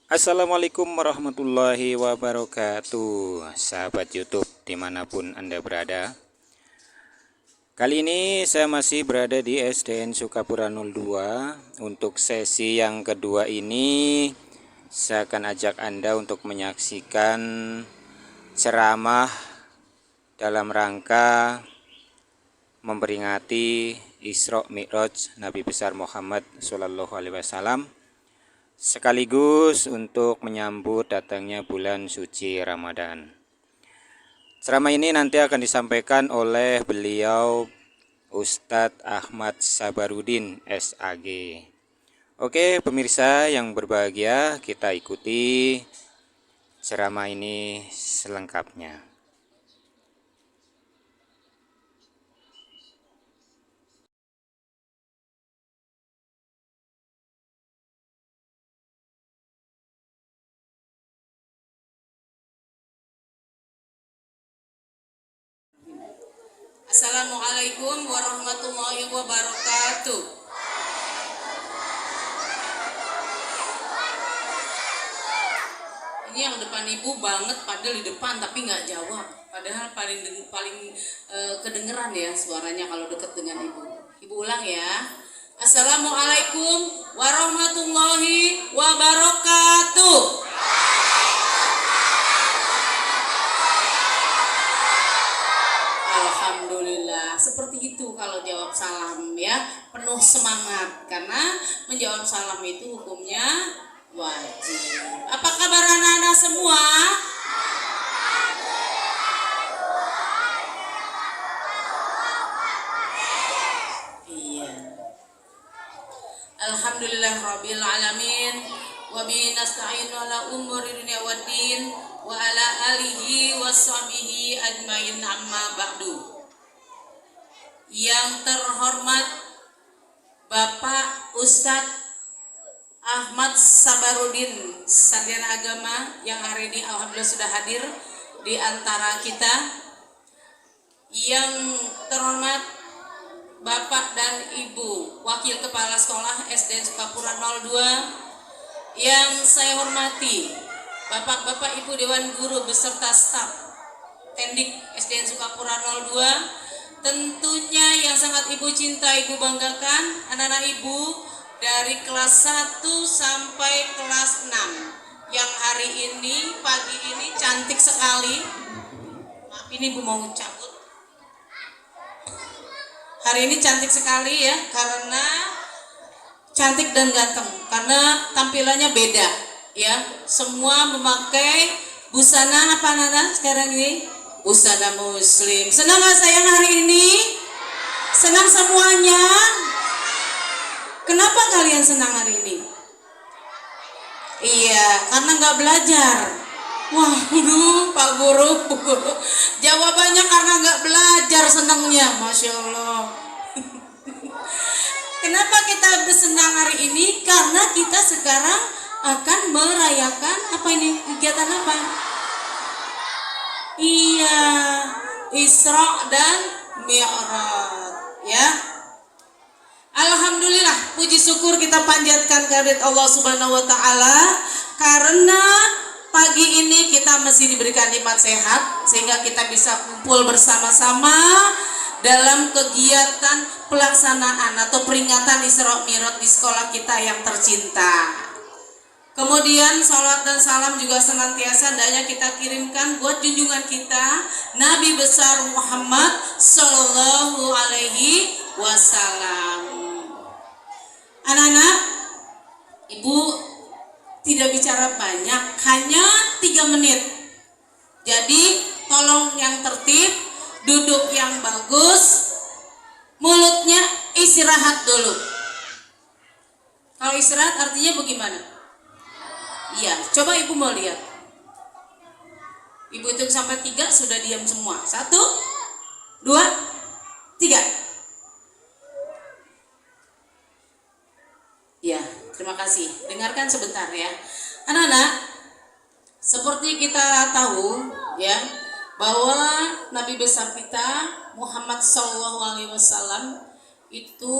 Assalamualaikum warahmatullahi wabarakatuh, sahabat YouTube dimanapun Anda berada. Kali ini saya masih berada di SDN Sukapura 02. Untuk sesi yang kedua ini saya akan ajak Anda untuk menyaksikan ceramah dalam rangka memperingati Isra Mi'raj Nabi besar Muhammad SAW, sekaligus untuk menyambut datangnya bulan suci Ramadan. Ceramah ini nanti akan disampaikan oleh beliau Ustadz Ahmad Sabarudin SAG. Oke pemirsa yang berbahagia, kita ikuti ceramah ini selengkapnya. Assalamualaikum warahmatullahi wabarakatuh. Ini yang depan ibu banget, padahal di depan tapi nggak jawab. Padahal paling kedengeran ya suaranya kalau deket dengan ibu. Ibu ulang ya. Assalamualaikum warahmatullahi wabarakatuh. Alhamdulillah, seperti itu kalau jawab salam ya, penuh semangat karena menjawab salam itu hukumnya wajib. Apa kabar anak-anak semua? Iya. Alhamdulillah rabbil alamin wa bihi nasta'inu ala umuri dunya waddin wa ala alihi washabihi ajmain amma ba'du. Yang terhormat Bapak Ustadz Ahmad Sabarudin, sarjana agama yang hari ini alhamdulillah sudah hadir di antara kita. Yang terhormat Bapak dan Ibu Wakil Kepala Sekolah SDN Sukapura 02, yang saya hormati Bapak-Bapak Ibu Dewan Guru beserta staf Tendik SDN Sukapura 02, tentunya yang sangat Ibu cinta, Ibu banggakan anak-anak Ibu dari kelas 1 sampai kelas 6 yang hari ini pagi ini cantik sekali. Maaf ini Ibu mau cabut. Hari ini cantik sekali ya, karena cantik dan ganteng, karena tampilannya beda ya. Semua memakai busana apa Nana sekarang ini? Busana muslim. Senang gak sayang hari ini? Senang semuanya? Kenapa kalian senang hari ini? Iya, karena gak belajar. Wah, Pak Guru, jawabannya karena gak belajar senangnya. Masya Allah. Kenapa kita bersenang hari ini? Karena kita sekarang akan merayakan apa ini? Kegiatan apa? Iya, Isra dan Mi'raj ya. Alhamdulillah, puji syukur kita panjatkan kehadirat Allah Subhanahu wa taala karena pagi ini kita masih diberikan nikmat sehat sehingga kita bisa kumpul bersama-sama dalam kegiatan pelaksanaan atau peringatan Isra Mi'raj di sekolah kita yang tercinta. Kemudian salat dan salam juga senantiasa hendaknya kita kirimkan buat junjungan kita Nabi besar Muhammad Sallallahu Alaihi Wasallam. Anak-anak, Ibu tidak bicara banyak, hanya 3 menit. Jadi tolong yang tertib, duduk yang bagus, mulutnya istirahat dulu. Kalau istirahat artinya bagaimana? Iya, coba Ibu mau lihat. Ibu hitung sampai 3 sudah diam semua. 1, 2, 3. Ya, terima kasih. Dengarkan sebentar ya. Anak-anak, seperti kita tahu ya, bahwa Nabi besar kita Muhammad SAW itu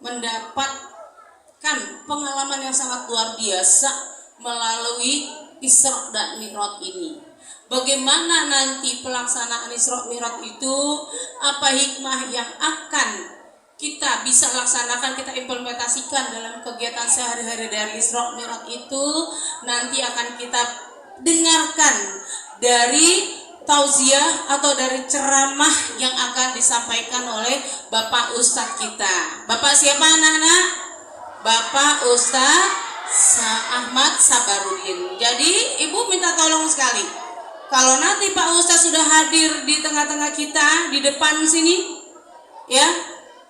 mendapatkan pengalaman yang sangat luar biasa melalui Isra dan Mi'raj ini. Bagaimana nanti pelaksanaan Isra Mi'raj itu, apa hikmah yang akan kita bisa laksanakan, kita implementasikan dalam kegiatan sehari-hari dari Isra Mi'raj itu, nanti akan kita dengarkan dari tausiah atau dari ceramah yang akan disampaikan oleh Bapak Ustadz kita. Bapak siapa anak-anak? Bapak Ustadz Ahmad Sabarudin. Jadi ibu minta tolong sekali, kalau nanti Pak Ustadz sudah hadir di tengah-tengah kita di depan sini, ya,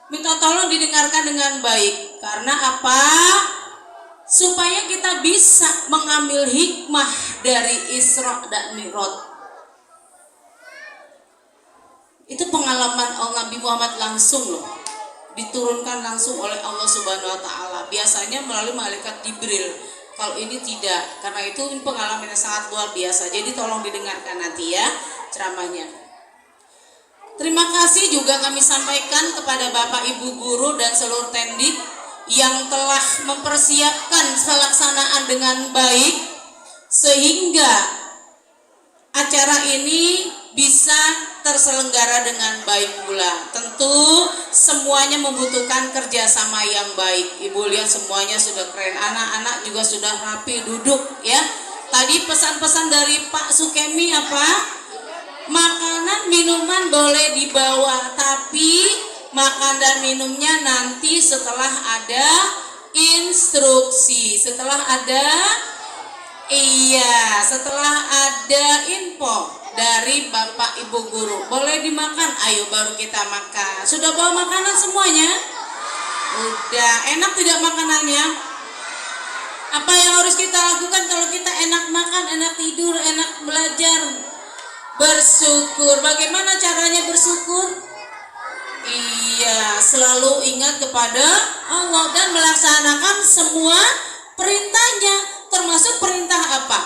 minta tolong didengarkan dengan baik. Karena apa? Supaya kita bisa mengambil hikmah dari Isra dan Mi'raj. Itu pengalaman Nabi Muhammad langsung loh, diturunkan langsung oleh Allah Subhanahu wa taala. Biasanya melalui malaikat Jibril. Kalau ini tidak, karena itu pengalaman yang sangat luar biasa. Jadi tolong didengarkan nanti ya ceramahnya. Terima kasih juga kami sampaikan kepada Bapak Ibu guru dan seluruh tendik yang telah mempersiapkan pelaksanaan dengan baik sehingga acara ini bisa terselenggara dengan baik pula. Tentu semuanya membutuhkan kerjasama yang baik. Ibu lihat semuanya sudah keren, anak-anak juga sudah rapi duduk ya. Tadi pesan-pesan dari Pak Sukemi apa? Makanan minuman boleh dibawa, tapi makan dan minumnya nanti setelah ada instruksi, setelah ada info dari Bapak Ibu guru. Boleh dimakan, ayo baru kita makan. Sudah bawa makanan semuanya? Udah. Enak tidak makanannya? Apa yang harus kita lakukan kalau kita enak makan, enak tidur, enak belajar? Bersyukur. Bagaimana caranya bersyukur? Iya, selalu ingat kepada Allah dan melaksanakan semua perintahnya. Termasuk perintah apa?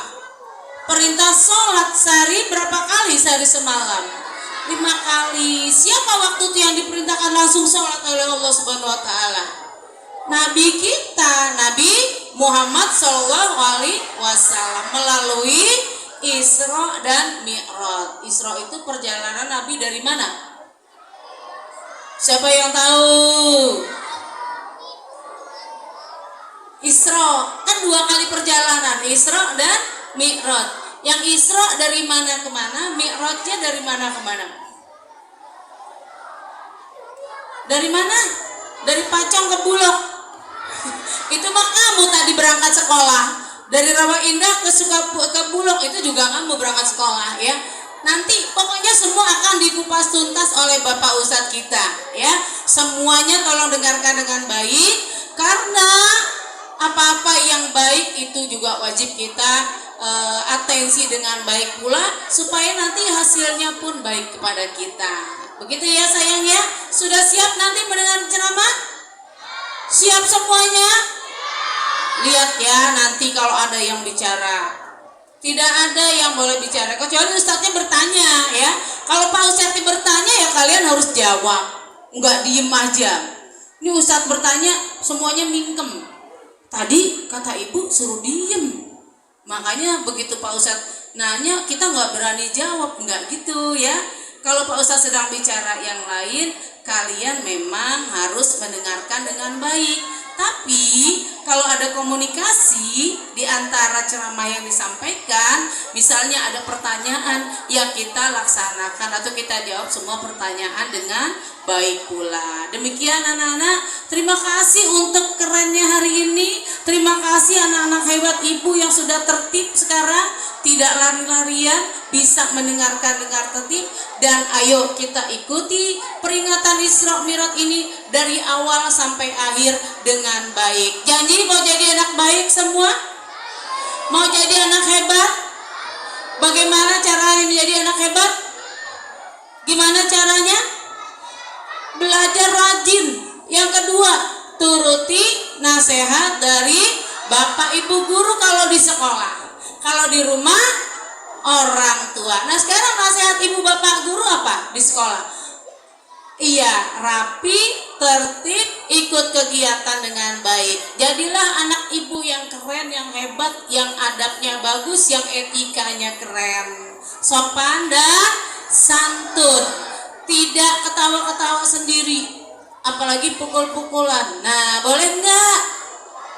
Perintah sholat sehari berapa kali sehari semalam? 5 kali. Siapa waktu itu yang diperintahkan langsung sholat oleh Allah Subhanahu wa taala? Nabi kita, Nabi Muhammad Shallallahu Alaihi Wasallam melalui Isra dan Mi'raj. Isra itu perjalanan Nabi dari mana? Siapa yang tahu? Isra kan 2 kali perjalanan, Isra dan Mi'raj. Yang Isra dari mana ke mana, Mi'rajnya dari mana ke mana? Dari mana? Dari Pacong ke Bulog. Itu mah kamu tadi berangkat sekolah. Dari Rawa Indah ke Bulog itu juga kamu berangkat sekolah ya. Nanti pokoknya semua akan dikupas tuntas oleh Bapak Ustadz kita ya. Semuanya tolong dengarkan dengan baik, karena apa-apa yang baik itu juga wajib kita atensi dengan baik pula, supaya nanti hasilnya pun baik kepada kita. Begitu ya sayang ya. Sudah siap nanti mendengar ceramah? Siap semuanya? Lihat ya, nanti kalau ada yang bicara, tidak ada yang boleh bicara kecuali ustadznya bertanya ya. Kalau Pak Ustadz bertanya ya kalian harus jawab, nggak diem aja. Ini ustadz bertanya semuanya mingkem. Tadi kata ibu suruh diem, makanya begitu Pak Ustadz nanya kita nggak berani jawab, nggak gitu ya. Kalau Pak Ustadz sedang bicara yang lain, kalian memang harus mendengarkan dengan baik. Tapi kalau ada komunikasi di antara ceramah yang disampaikan, misalnya ada pertanyaan, ya kita laksanakan atau kita jawab semua pertanyaan dengan baik pula. Demikian anak-anak, terima kasih untuk kerennya hari ini. Terima kasih anak-anak hebat ibu yang sudah tertib sekarang, tidak lari-larian, bisa mendengarkan dengan tertib. Dan ayo kita ikuti peringatan Isra Mi'raj ini dari awal sampai akhir dengan baik. Janji mau jadi anak baik semua? Mau jadi anak hebat? Bagaimana caranya menjadi anak hebat? Gimana caranya? Belajar rajin. Yang kedua, turuti nasihat dari Bapak Ibu guru kalau di sekolah. Kalau di rumah, orang tua. Nah sekarang nasihat ibu bapak guru apa di sekolah? Iya, rapi, tertib, ikut kegiatan dengan baik. Jadilah anak ibu yang keren, yang hebat, yang adabnya bagus, yang etikanya keren. Sopan dan santun. Tidak ketawa-ketawa sendiri. Apalagi pukul-pukulan. Nah, boleh nggak?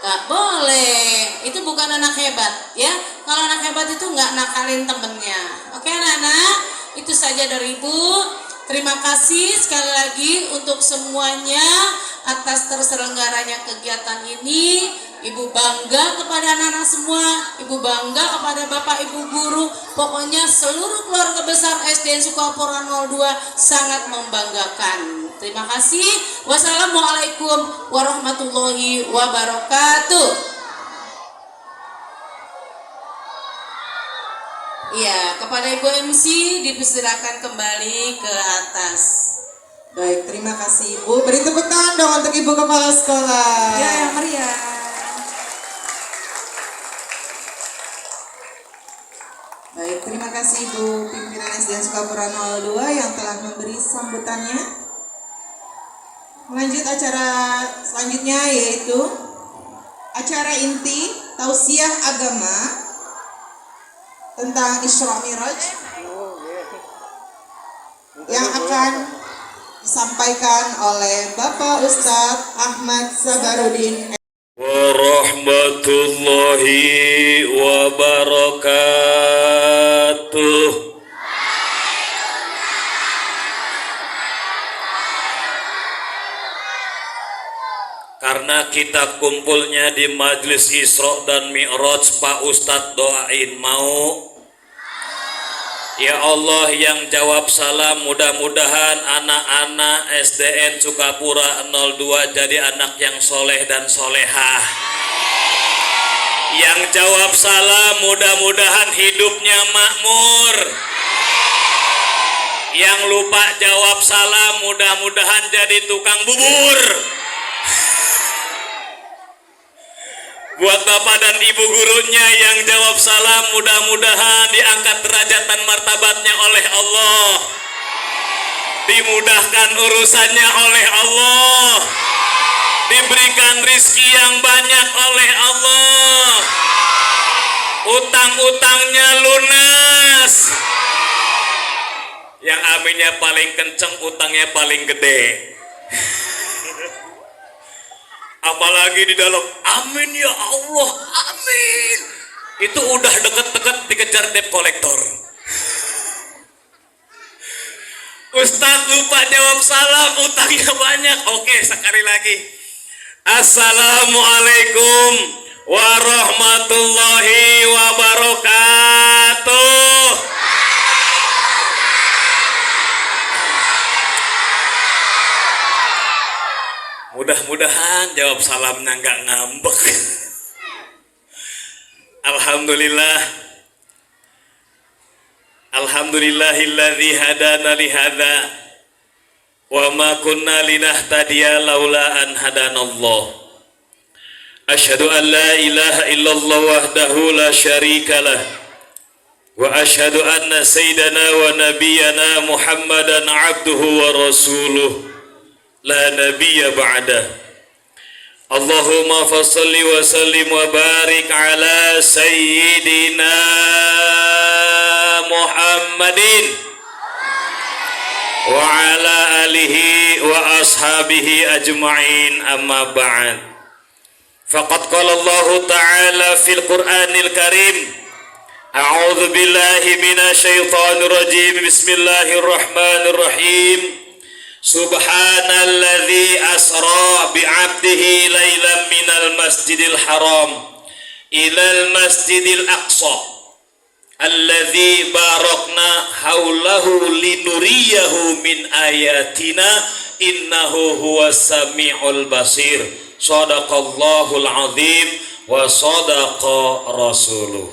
Nggak boleh. Itu bukan anak hebat, ya. Kalau anak hebat itu nggak nakalin temennya. Oke, anak-anak? Itu saja dari Ibu. Terima kasih sekali lagi untuk semuanya atas terselenggaranya kegiatan ini. Ibu bangga kepada anak-anak semua, Ibu bangga kepada Bapak Ibu guru. Pokoknya seluruh keluarga besar SDN Sukapura 02 sangat membanggakan. Terima kasih. Wassalamualaikum warahmatullahi wabarakatuh. Iya, kepada Ibu MC dipersilakan kembali ke atas. Baik, terima kasih Ibu. Beri tepuk tangan dong untuk Ibu Kepala Sekolah. Ya, yang meriah. Baik, terima kasih Ibu pimpinan SDN Sukapura 02 yang telah memberi sambutannya. Lanjut acara selanjutnya yaitu acara inti tausiah agama tentang Isra Mi'raj yang akan disampaikan oleh Bapak Ustadz Ahmad Sabarudin warahmatullahi wabarakatuh. Karena kita kumpulnya di Majelis Isra dan Mi'raj, Pak Ustadz doain mau. Ya Allah yang jawab salam, mudah-mudahan anak-anak SDN Sukapura 02 jadi anak yang soleh dan solehah. Yang jawab salam, mudah-mudahan hidupnya makmur. Yang lupa jawab salam, mudah-mudahan jadi tukang bubur. Buat Bapak dan Ibu gurunya yang jawab salam, mudah-mudahan diangkat derajat dan martabatnya oleh Allah, dimudahkan urusannya oleh Allah, diberikan rizki yang banyak oleh Allah, utang-utangnya lunas. Yang aminnya paling kenceng, utangnya paling gede. Apalagi di dalam amin ya Allah, amin. Itu udah deket-deket dikejar debt collector. Ustadz lupa jawab salam, utangnya banyak. Oke, sekali lagi. Assalamualaikum warahmatullahi wabarakatuh. Mudah-mudahan jawab salamnya nggak ngambek. Alhamdulillah. Alhamdulillahilladzi hadana li hadza wa ma kunna linahtadiya laula an hadanallah. Asyhadu an la ilaha illallah wahdahu la syarikalah wa asyhadu anna sayyidana wa nabiyyana Muhammadan abduhu wa rasuluh. La nabiyya ba'dah. Allahumma fassalli wa sallim wa barik ala sayyidina Muhammadin wa ala alihi wa ashabihi ajma'in, amma ba'd. Faqad qala Allah ta'ala fil Qur'anil Karim, a'udzu billahi minasy syaithanir rajim, bismillahirrahmanirrahim. Subhanalladzi asra bi'abdihi lailan minal masjidil haram ilal masjidil aqsa alladzi barakna haulahu linuriyahu min ayatina innahu huwas sami'ul basir. Shadaqallahul azim wa sadaqa rasuluh.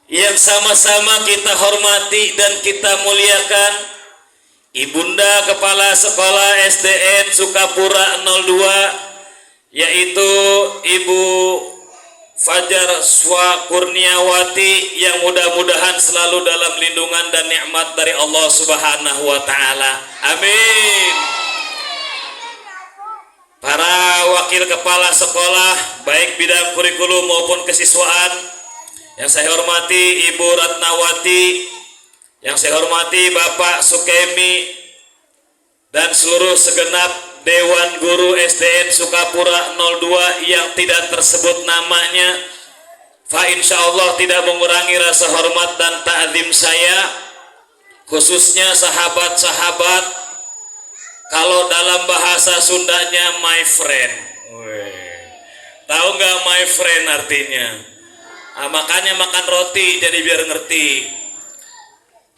Yang sama-sama kita hormati dan kita muliakan Ibunda Kepala Sekolah SDN Sukapura 02, yaitu Ibu Fajar Swa Kurniawati yang mudah-mudahan selalu dalam lindungan dan nikmat dari Allah Subhanahu wa taala. Amin. Para wakil kepala sekolah baik bidang kurikulum maupun kesiswaan yang saya hormati Ibu Ratnawati, yang saya hormati Bapak Sukemi dan seluruh segenap Dewan Guru SDN Sukapura 02 yang tidak tersebut namanya, fa insyaallah tidak mengurangi rasa hormat dan ta'zim saya, khususnya sahabat-sahabat, kalau dalam bahasa Sundanya my friend. Tahu nggak my friend artinya? Makanya makan roti jadi biar ngerti.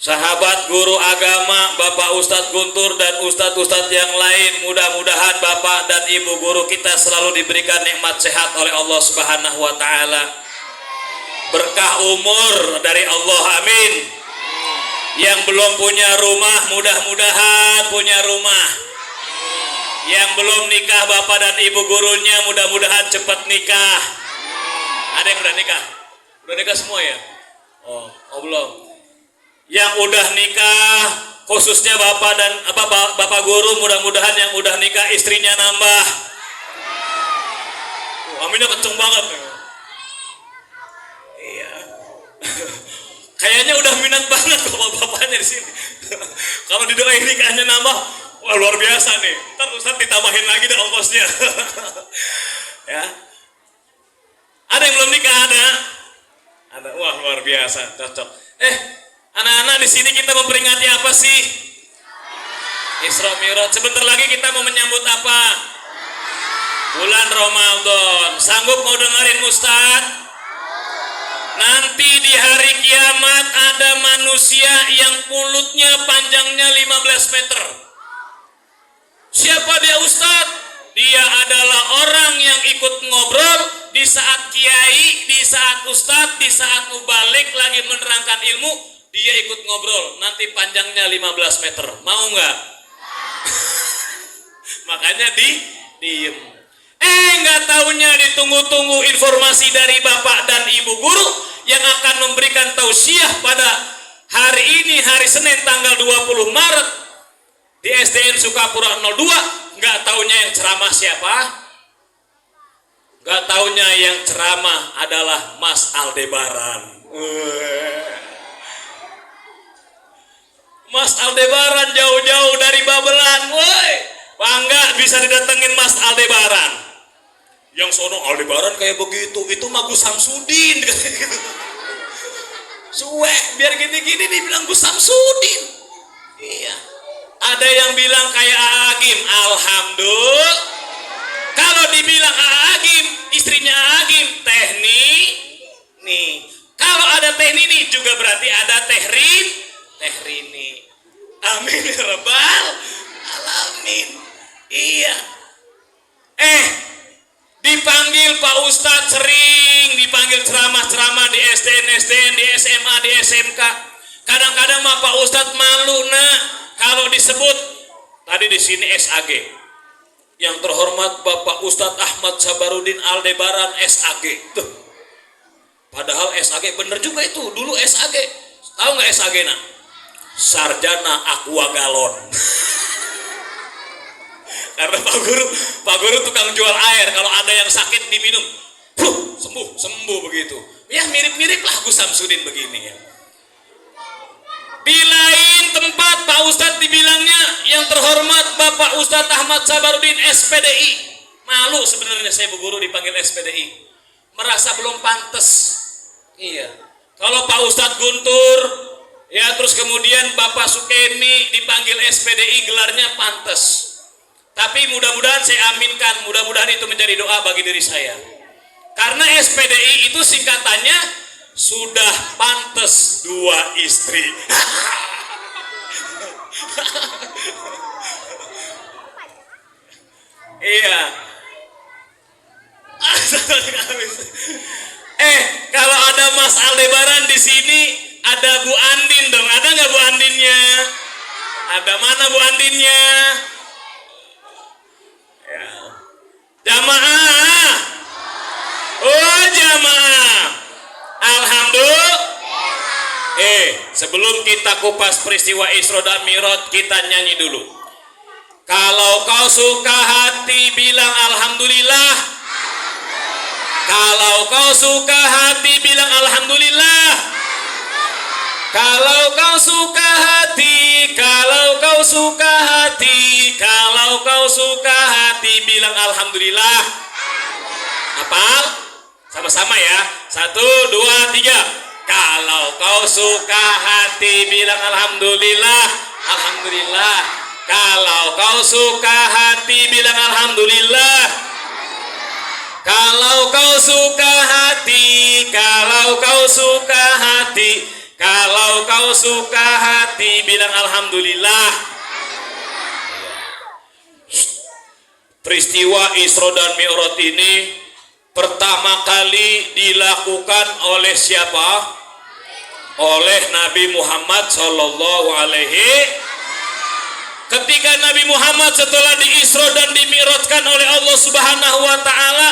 Sahabat guru agama Bapak Ustadz Guntur dan Ustadz-Ustadz yang lain, mudah-mudahan Bapak dan Ibu guru kita selalu diberikan nikmat sehat oleh Allah Subhanahu wa taala. Berkah umur dari Allah, amin. Yang belum punya rumah mudah-mudahan punya rumah. Yang belum nikah Bapak dan Ibu gurunya mudah-mudahan cepat nikah. Ada yang udah nikah? Udah nikah semua ya? Oh belum. Yang udah nikah, khususnya bapak dan bapak guru, mudah-mudahan yang udah nikah istrinya nambah. Aminnya kenceng banget. Iya. Kayaknya udah minat banget kalau bapaknya di sini. Kalau didoain nikahnya nambah, wah luar biasa nih. Ntar Ustaz ditambahin lagi deh ongkosnya. Ya. Ada yang belum nikah ada? Ada. Wah luar biasa, cocok. Anak-anak di sini kita memperingati apa sih? Isra Mi'raj. Sebentar lagi kita mau menyambut apa? Bulan Ramadan. Sanggup mau dengerin Ustaz? Nanti di hari kiamat ada manusia yang mulutnya panjangnya 15 meter. Siapa dia Ustaz? Dia adalah orang yang ikut ngobrol di saat kiai, di saat ustadz, di saat mubalik lagi menerangkan ilmu, dia ikut ngobrol. Nanti panjangnya 15 meter. Mau nggak? Makanya diem. Nggak taunya ditunggu-tunggu informasi dari Bapak dan Ibu guru yang akan memberikan tausiah pada hari ini, hari Senin tanggal 20 Maret di SDN Sukapura 02. Nggak taunya yang ceramah siapa? Nggak taunya yang ceramah adalah Mas Aldebaran. Mas Aldebaran jauh-jauh dari Babelan, woi, bangga bisa didatengin Mas Aldebaran. Yang sono Aldebaran kayak begitu, itu mah Gus Samsudin. Suwe, biar gini-gini dibilang Gus Samsudin. Iya. Ada yang bilang kayak Agim, alhamdulillah. Kalau dibilang Agim, istrinya Agim, nih. Kalau ada Rini juga berarti ada Rini. Amin ya rabbal alamin. Iya. Dipanggil Pak Ustadz sering dipanggil ceramah-ceramah di SDN, di SMA, di SMK. Kadang-kadang mah Pak Ustadz malu kalau disebut tadi di sini SAG. Yang terhormat Bapak Ustadz Ahmad Sabarudin Aldebaran SAG. Tuh. Padahal SAG bener juga itu, dulu SAG. Tahu nggak SAG nak? Sarjana Aqua Galon. Karena Pak Guru tukang jual air, kalau ada yang sakit diminum, sembuh begitu. Ya mirip-mirip lah Gus Samsudin begini ya. Di lain tempat Pak Ustadz dibilangnya yang terhormat Bapak Ustadz Ahmad Sabarudin SPDI. Malu sebenarnya saya Bu Guru dipanggil SPDI. Merasa belum pantas. Iya. Kalau Pak Ustadz Guntur, ya terus kemudian Bapak Sukemi dipanggil SPDI, gelarnya pantas. Tapi mudah-mudahan saya aminkan, mudah-mudahan itu menjadi doa bagi diri saya. Karena SPDI itu singkatannya sudah pantas 2 istri. Iya. Kalau ada Mas Aldebaran di sini, ada Bu Andin dong. Ada nggak Bu Andinnya? Ada, mana Bu Andinnya? Ya. Jamaah. Oh, jamaah. Alhamdulillah. Sebelum kita kupas peristiwa Isra dan Mi'raj, kita nyanyi dulu. Kalau kau suka hati bilang alhamdulillah. Kalau kau suka hati bilang alhamdulillah. Kalau kau suka hati, kalau kau suka hati, kalau kau suka hati bilang alhamdulillah. Hafal? Sama-sama ya. 1, 2, 3. Kalau kau suka hati bilang alhamdulillah. Alhamdulillah. Kalau kau suka hati bilang alhamdulillah. Kalau kau suka hati, kalau kau suka hati, kalau kau suka hati bilang alhamdulillah. Peristiwa Isra dan Mi'raj ini pertama kali dilakukan oleh siapa? Oleh Nabi Muhammad Sallallahu Alaihi. Ketika Nabi Muhammad setelah di-Isra dan di-Mi'rajkan oleh Allah Subhanahu Wa Taala,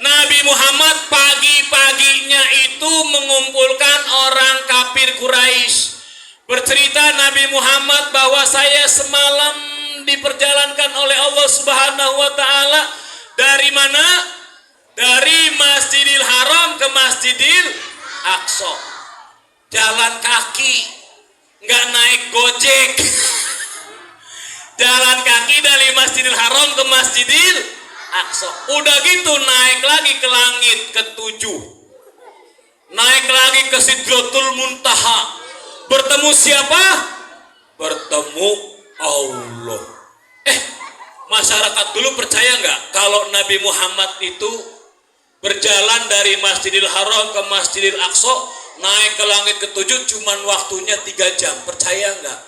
Nabi Muhammad pagi-paginya itu mengumpulkan orang kafir Quraisy. Bercerita Nabi Muhammad bahwa saya semalam diperjalankan oleh Allah Subhanahu Wa Taala dari mana? Dari Masjidil Haram ke Masjidil Aqsa. Jalan kaki, nggak naik gojek. Jalan kaki dari Masjidil Haram ke Masjidil Aqsa. Udah gitu naik lagi ke langit ke-7. Naik lagi ke Sidratul Muntaha. Bertemu siapa? Bertemu Allah. Masyarakat dulu percaya nggak kalau Nabi Muhammad itu berjalan dari Masjidil Haram ke Masjidil Aqsa, naik ke langit ke-7 cuman waktunya 3 jam. Percaya nggak?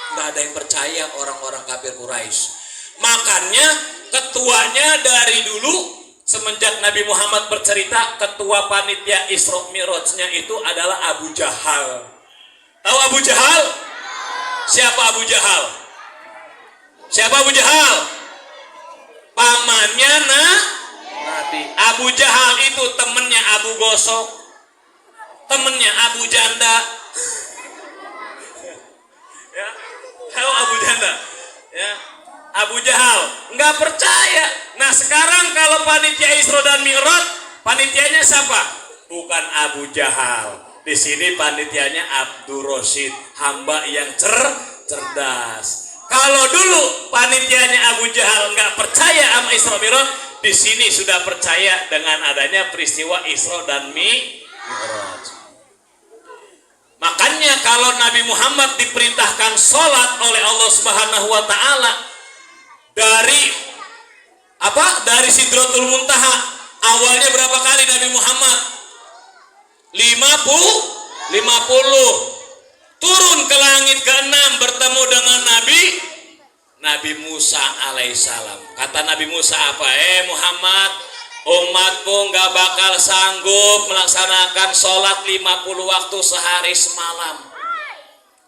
Nggak ada yang percaya orang-orang kafir Quraisy. Makanya ketuanya dari dulu semenjak Nabi Muhammad bercerita, ketua panitia Isra Mi'rajnya itu adalah Abu Jahal. Tahu Abu Jahal? Siapa Abu Jahal? Siapa Abu Jahal? Pamannya Nabi. Abu Jahal itu temennya Abu Gosok, temennya Abu Janda. Ya, tahu Abu Janda? Ya, Abu Jahal nggak percaya. Nah sekarang kalau panitia Isra dan Mi'raj, panitianya siapa? Bukan Abu Jahal. Di sini panitianya Abdur Rasyid, hamba yang cerdas. Kalau dulu panitianya Abu Jahal nggak percaya sama Isra Mi'raj, di sini sudah percaya dengan adanya peristiwa Isra dan Mi'raj. Makanya kalau Nabi Muhammad diperintahkan sholat oleh Allah Subhanahu Wa Taala dari apa? Dari Sidratul Muntaha. Awalnya berapa kali Nabi Muhammad? 50. Turun ke langit ke-6 bertemu dengan Nabi Musa alaihissalam. Kata Nabi Musa apa? Muhammad, umatku nggak bakal sanggup melaksanakan sholat 50 waktu sehari semalam.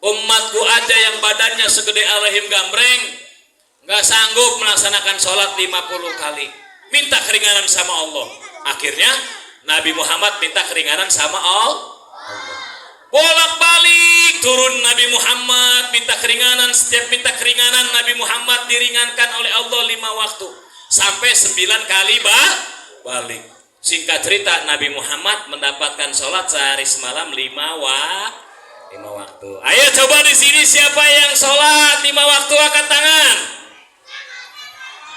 Umatku aja yang badannya segede Al-Rahim gambreng nggak sanggup melaksanakan sholat 50 kali. Minta keringanan sama Allah. Akhirnya Nabi Muhammad minta keringanan sama Allah. Bolak-balik turun Nabi Muhammad minta keringanan. Setiap minta keringanan Nabi Muhammad diringankan oleh Allah 5 waktu sampai 9 kali balik. Singkat cerita, Nabi Muhammad mendapatkan sholat sehari semalam 5 waktu. Ayo coba di sini siapa yang sholat 5 waktu angkat tangan.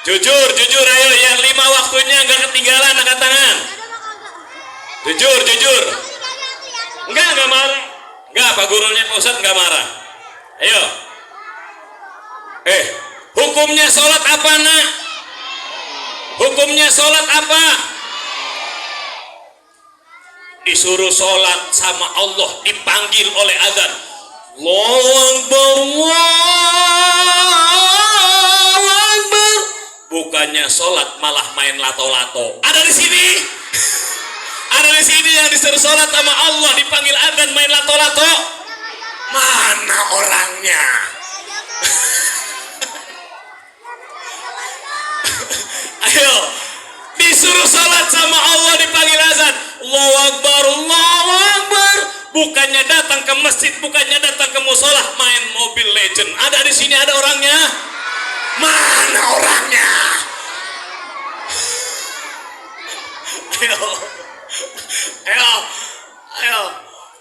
Jujur ayo yang 5 waktunya nggak ketinggalan angkat tangan. Jujur. Enggak marah. Enggak, Pak gurunya Pak Ustadz enggak marah. Ayo. Hukumnya sholat apa nak? Hukumnya sholat apa? Disuruh sholat sama Allah, dipanggil oleh azan. Allahu Akbar, Allahu Akbar. Bukannya sholat malah main lato-lato. Ada di sini. Ada di sini yang disuruh sholat sama Allah, dipanggil adzan main lato-lato. Mana orangnya? Ayo, disuruh sholat sama Allah dipanggil azan. Allahu Akbar, Allahu Akbar. Bukannya datang ke masjid, bukannya datang ke musola, main Mobile Legend. Ada di sini, ada orangnya? Mana orangnya? Ayo, ayo, ayo.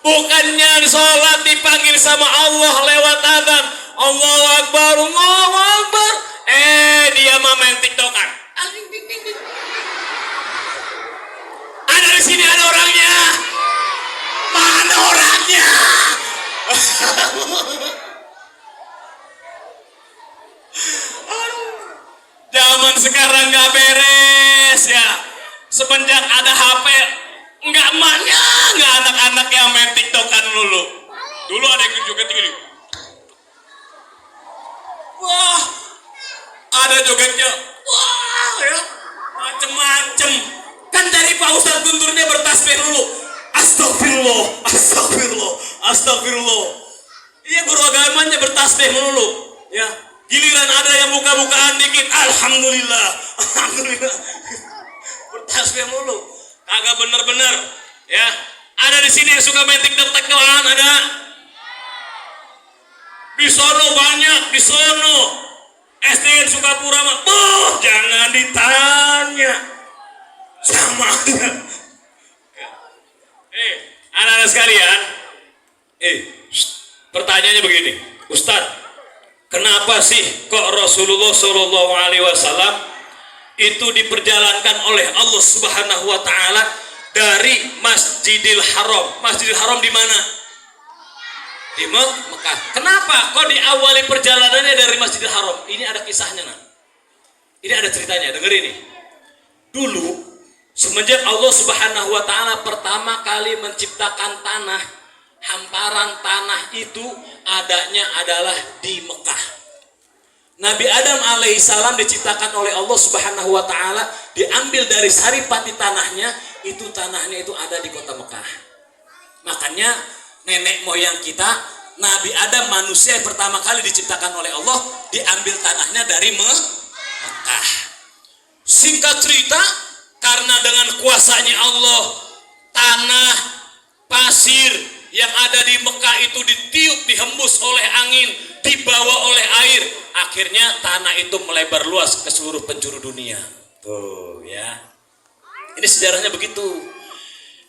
Bukannya sholat dipanggil sama Allah lewat adzan. Allahu Akbar, Allahu Akbar. Dia mah main TikTokan. Ada di sini, ada orangnya. Mana orangnya? Zaman sekarang nggak beres ya. Semenjak ada HP, nggak emaknya, nggak anak-anak yang main TikTokan dulu. Dulu ada yang joget gini. Wah, ada jogetnya. Wah, ya, macem-macem. Kan dari Pak Ustadz Gunturnya bertasbih dulu. Astagfirullah, astagfirullah, astagfirullah. Iya, guru agamanya bertasbih dulu. Ya, giliran ada yang buka-bukaan dikit, alhamdulillah, alhamdulillah. Bertasbih dulu. Kagak bener-bener. Ya, ada di sini yang suka main TikTok-TikTokan, ada. Di sono banyak, di sono. SDN Sukapura mah, jangan ditanya. Sama aja. Anak-anak sekalian, pertanyaannya begini, Ustadz, kenapa sih kok Rasulullah Shallallahu Alaihi Wasallam itu diperjalankan oleh Allah Subhanahu Wa Taala dari Masjidil Haram? Masjidil Haram di mana? Di Mekah. Kenapa kok diawali perjalanannya dari Masjidil Haram? Ini ada kisahnya, nah. Ini ada ceritanya. Dengar ini. Dulu, semenjak Allah Subhanahu Wa Taala pertama kali menciptakan tanah, hamparan tanah itu adanya adalah di Mekah. Nabi Adam alaihissalam diciptakan oleh Allah Subhanahu Wa Taala, diambil dari saripati tanahnya, itu tanahnya itu ada di kota Mekah. Makanya nenek moyang kita, Nabi Adam manusia yang pertama kali diciptakan oleh Allah, diambil tanahnya dari Mekah. Singkat cerita, karena dengan kuasanya Allah, tanah, pasir yang ada di Mekah itu ditiup, dihembus oleh angin, dibawa oleh air. Akhirnya tanah itu melebar luas ke seluruh penjuru dunia. Tuh ya. Ini sejarahnya begitu.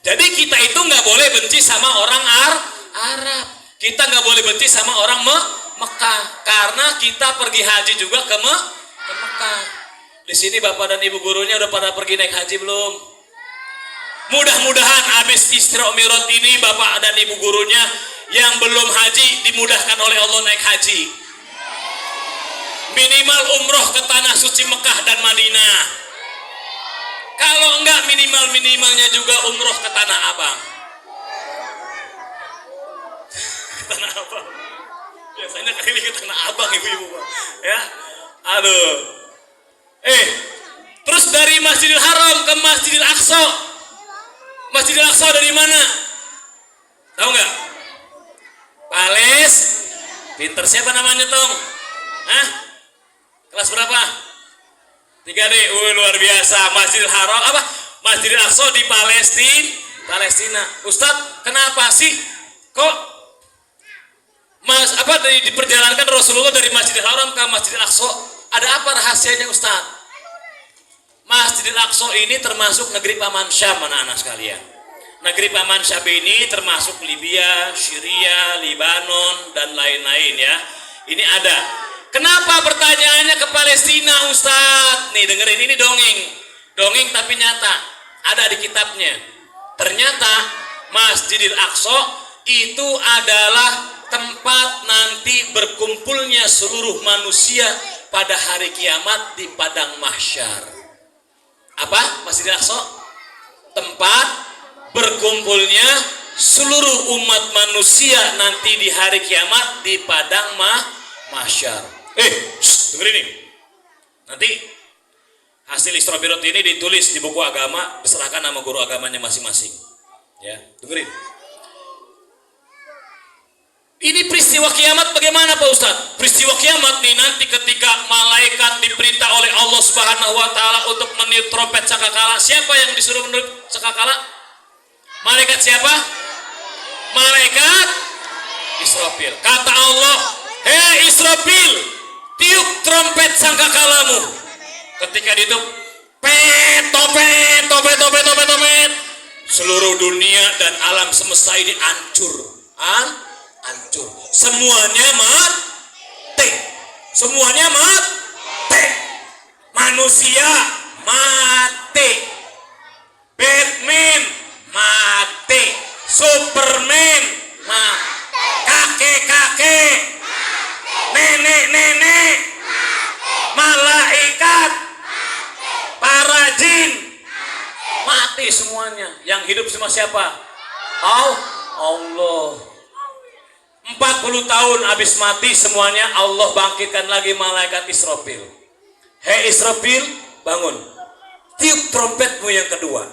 Jadi kita itu nggak boleh benci sama orang Arab. Kita nggak boleh benci sama orang Mekah. Karena kita pergi haji juga ke Mekah. Di sini bapak dan ibu gurunya udah pada pergi naik haji belum? Mudah-mudahan habis Isra Mi'raj ini bapak dan ibu gurunya yang belum haji dimudahkan oleh Allah naik haji. Minimal umroh ke tanah suci Mekah dan Madinah. Kalau enggak minimalnya juga umroh ke Tanah Abang. Tanah Abang. Biasanya kali ke Tanah Abang ibu-ibu. Ya, aduh. Terus dari Masjidil Haram ke Masjidil Aqsa. Masjidil Aqsa dari mana? Tahu nggak? Pales. Pinter siapa namanya Tong? Hah? Kelas berapa? 3D. Luar biasa. Masjidil Haram apa? Masjidil Aqsa di Palestina. Ustadz, kenapa sih kok diperjalankan Rasulullah dari Masjidil Haram ke Masjidil Aqsa? Ada apa rahasianya Ustadz? Masjidil Aqsa ini termasuk negeri Paman Syam, anak-anak sekalian. Negeri Paman Syam ini termasuk Libya, Syria, Libanon, dan lain-lain ya. Ini ada. Kenapa pertanyaannya ke Palestina Ustadz? Nih dengerin, ini dongeng. Dongeng tapi nyata. Ada di kitabnya. Ternyata Masjidil Aqsa itu adalah tempat nanti berkumpulnya seluruh manusia pada hari kiamat di padang mahsyar. Apa? Masjidil Aqsa? Tempat berkumpulnya seluruh umat manusia nanti di hari kiamat di padang mahsyar. Dengerin nih. Nanti hasil Isra Mi'raj ini ditulis di buku agama, diserahkan nama guru agamanya masing-masing. Ya, dengerin. Ini peristiwa kiamat bagaimana Pak Ustadz? Peristiwa kiamat nih nanti ketika malaikat malaikat diperintah oleh Allah Subhanahu wa taala untuk meniup trompet sangkakala. Siapa yang disuruh meniup sangkakala? Malaikat siapa? Malaikat Israfil. Kata Allah, "Hei Israfil, tiup trompet sangkakalamu." Ketika ditiup, pet, topet, topet, topet, topet, topet, seluruh dunia dan alam semesta ini hancur. Hancur. Semuanya mati. Semuanya mati. Manusia mati. Batman mati. Superman mati. Kakek-kakek, nenek-nenek, malaikat, para jin mati semuanya. Yang hidup semua siapa? Allah. 40 tahun habis mati semuanya, Allah bangkitkan lagi malaikat Israfil. Hei Israfil, bangun. Tiup trompetmu yang kedua.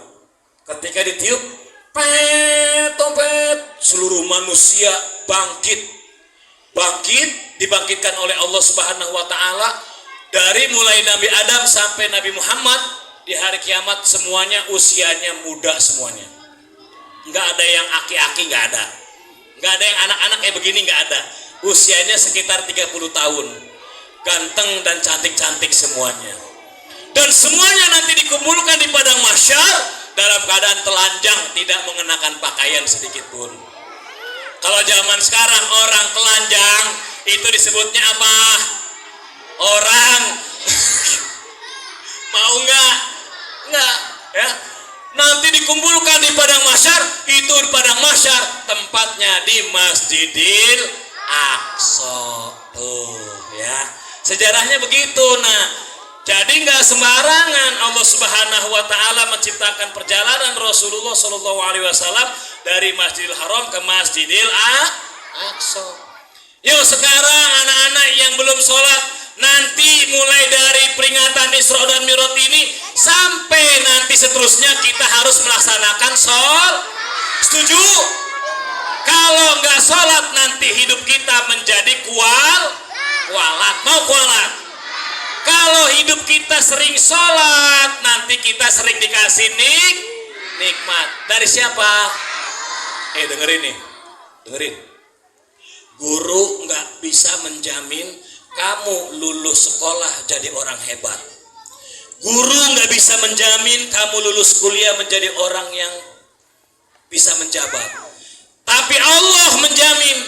Ketika ditiup, pet, tompet, seluruh manusia dibangkitkan oleh Allah Subhanahu wa taala. Dari mulai Nabi Adam sampai Nabi Muhammad, di hari kiamat semuanya usianya muda semuanya. Enggak ada yang aki-aki, enggak ada. Enggak ada yang anak-anak kayak begini, enggak ada. Usianya sekitar 30 tahun. Ganteng dan cantik-cantik semuanya. Dan semuanya nanti dikumpulkan di padang mahsyar dalam keadaan telanjang, tidak mengenakan pakaian sedikit pun. Kalau zaman sekarang orang telanjang itu disebutnya apa? Orang mau nggak? Nggak, ya. Nanti dikumpulkan di padang mahsyar, itu di padang mahsyar tempatnya di Masjidil Aqsa. Tuh, ya. Sejarahnya begitu. Nah, jadi nggak sembarangan Allah Subhanahu wa taala menciptakan perjalanan Rasulullah Shallallahu alaihi wasallam dari Masjidil Haram ke Masjidil Aqsa. Yuk sekarang anak-anak yang belum sholat, nanti mulai dari peringatan Isra dan Mi'raj ini sampai nanti seterusnya kita harus melaksanakan sholat. Setuju? Kalau nggak sholat nanti hidup kita menjadi kualat. Mau kualat? Kalau hidup kita sering sholat, nanti kita sering dikasih nikmat. Dari siapa? Dengerin nih. Dengerin. Guru nggak bisa menjamin kamu lulus sekolah jadi orang hebat. Guru nggak bisa menjamin kamu lulus kuliah menjadi orang yang bisa menjabat. Tapi Allah menjamin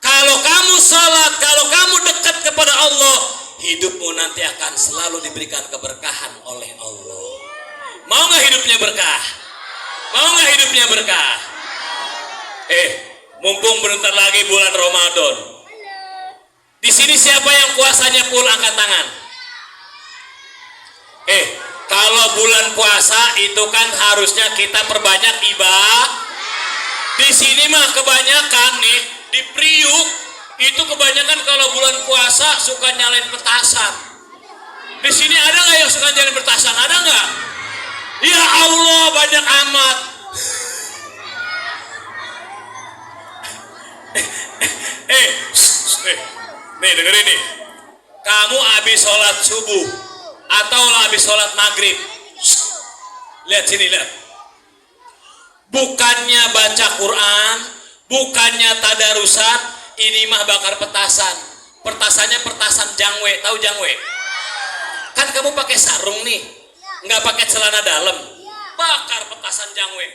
kalau kamu sholat, kalau kamu dekat kepada Allah, hidupmu nanti akan selalu diberikan keberkahan oleh Allah. Mau nggak hidupnya berkah? Mau nggak hidupnya berkah? Mumpung bentar lagi bulan Ramadan. Di sini siapa yang puasanya full angkat tangan? Kalau bulan puasa itu kan harusnya kita perbanyak ibadah. Di sini mah kebanyakan nih di Priuk itu kebanyakan kalau bulan puasa suka nyalain petasan. Di sini ada nggak yang suka nyalain petasan? Ada nggak? Ya Allah, banyak amat. Nih dengerin nih. Kamu habis sholat subuh atau habis sholat maghrib, lihat sini, lihat. Bukannya baca Quran, bukannya tadarusan, ini mah bakar petasan. Petasannya petasan jangwe, tahu jangwe? Kan kamu pakai sarung nih, nggak pakai celana dalam, bakar petasan jangwe.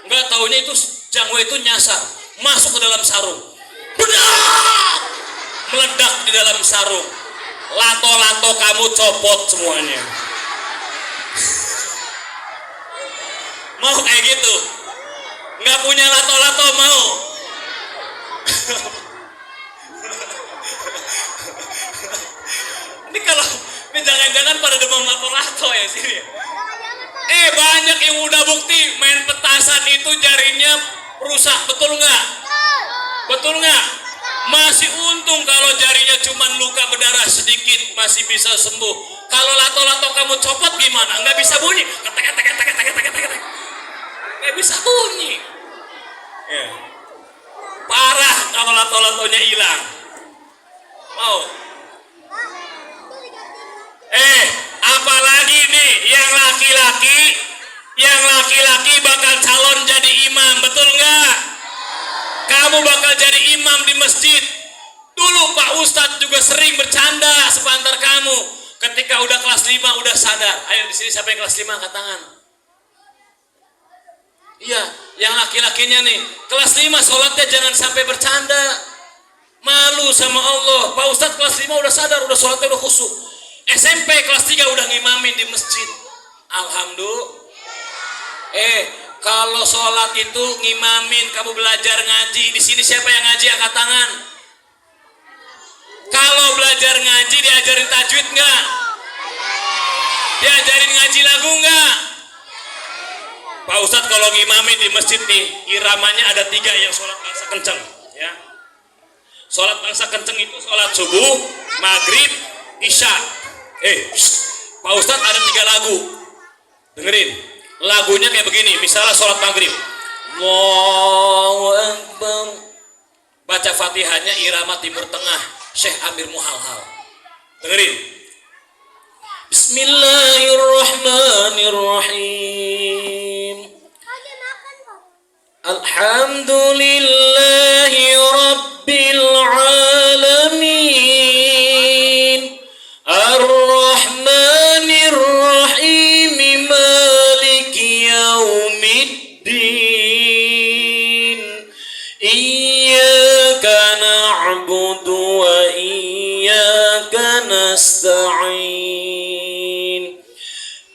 Nggak taunya itu jangwe itu nyasar, masuk ke dalam sarung, bedak, meledak di dalam sarung. Lato-lato kamu copot semuanya. Mau kayak gitu? Nggak punya lato-lato mau? Ini jangan-jangan pada demam lato-lato ya sini. Banyak yang udah bukti main petasan itu jarinya rusak, betul nggak? Betul nggak? Masih untung kalau jarinya cuma luka berdarah sedikit masih bisa sembuh. Kalau lato-lato kamu copot gimana? Nggak bisa bunyi. Nggak bisa bunyi. Ya. Parah kalau lato-latonya hilang. Mau? Apalagi nih yang laki-laki bakal calon jadi imam, betul nggak? Kamu bakal jadi imam di masjid. Dulu Pak Ustadz juga sering bercanda sepantar kamu. Ketika udah kelas 5 udah sadar. Ayo di sini siapa yang kelas 5 angkat tangan. Iya, yang laki-lakinya nih kelas 5 sholatnya jangan sampai bercanda. Malu sama Allah. Pak Ustadz kelas 5 udah sadar, udah sholatnya udah khusyuk. SMP kelas 3 udah ngimamin di masjid. Alhamdulillah. Kalau sholat itu ngimamin, kamu belajar ngaji. Di sini siapa yang ngaji angkat tangan? Kalau belajar ngaji diajarin tajwid nggak? Diajarin ngaji lagu nggak? Pak Ustadz kalau ngimamin di masjid nih, iramanya ada 3 yang sholat bangsa kenceng, ya. Sholat bangsa kenceng itu sholat subuh, maghrib, isya. Pak Ustadz ada 3 lagu. Dengerin, lagunya kayak begini. Misalnya sholat maghrib, Allahu Akbar. Baca fatihahnya irama timur tengah, Syekh Amir Muhalhal. Dengerin. Bismillahirrahmanirrahim. Alhamdulillahi Rabbil Alamin. Ar-Rahmanir Rahim. Maliki Yaumiddin. Iyyaka na'budu wa iyyaka nasta'in.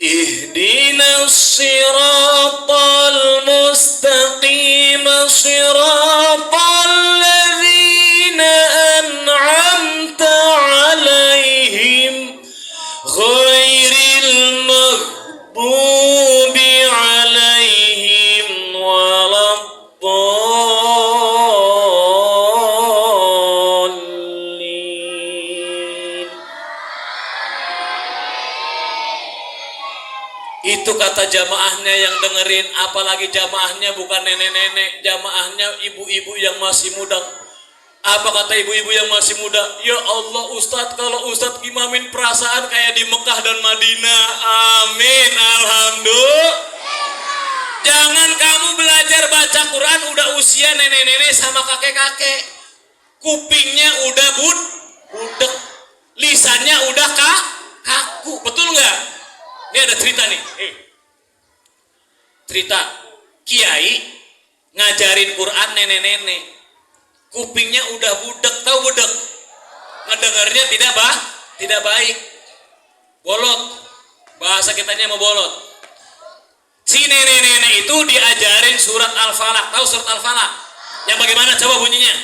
Ihdinas siratal mustaqim. Siratal ladzina an'amta 'alaihim ghairil maghdubi 'alaihim waladdallin. Itu kata jamaahnya yang dengerin, apalagi jamaahnya bukan nenek-nenek, jamaahnya ibu-ibu yang masih muda. Apa kata ibu-ibu yang masih muda? Ya Allah Ustadz, kalau Ustadz imamin perasaan kayak di Mekah dan Madinah. Amin, alhamdulillah. Jangan kamu belajar baca Quran udah usia nenek-nenek sama kakek-kakek. Kupingnya udah budek, lisannya udah kaku, betul nggak? Ini ada cerita nih. Cerita kiai ngajarin Quran nenek-nenek, kupingnya udah budek, tahu budek? Ngedengarnya tidak baik, bolot. Bahasa kitanya mau bolot. Si nenek-nenek itu diajarin surat Al-Falaq. Tahu surat Al-Falaq? Yang bagaimana coba bunyinya?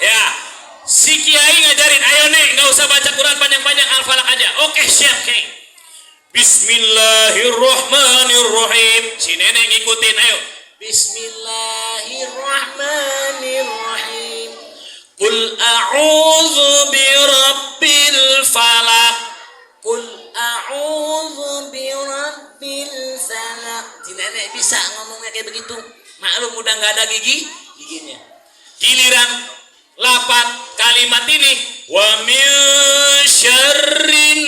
Ya, si kiai ngajarin, ayo nek, nggak usah baca Quran panjang-panjang, Al-Falaq aja. Oke, siap kiai. Bismillahirrahmanirrahim. Si nenek ngikutin, ayo. Bismillahirrahmanirrahim. Qul a'udzu birabbil falaq. Qul a'udzu birabbil falaq. Si nenek bisa ngomongnya kayak begitu. Maklum udah nggak ada giginya. Giliran lapan kalimat ini, wa min syarrin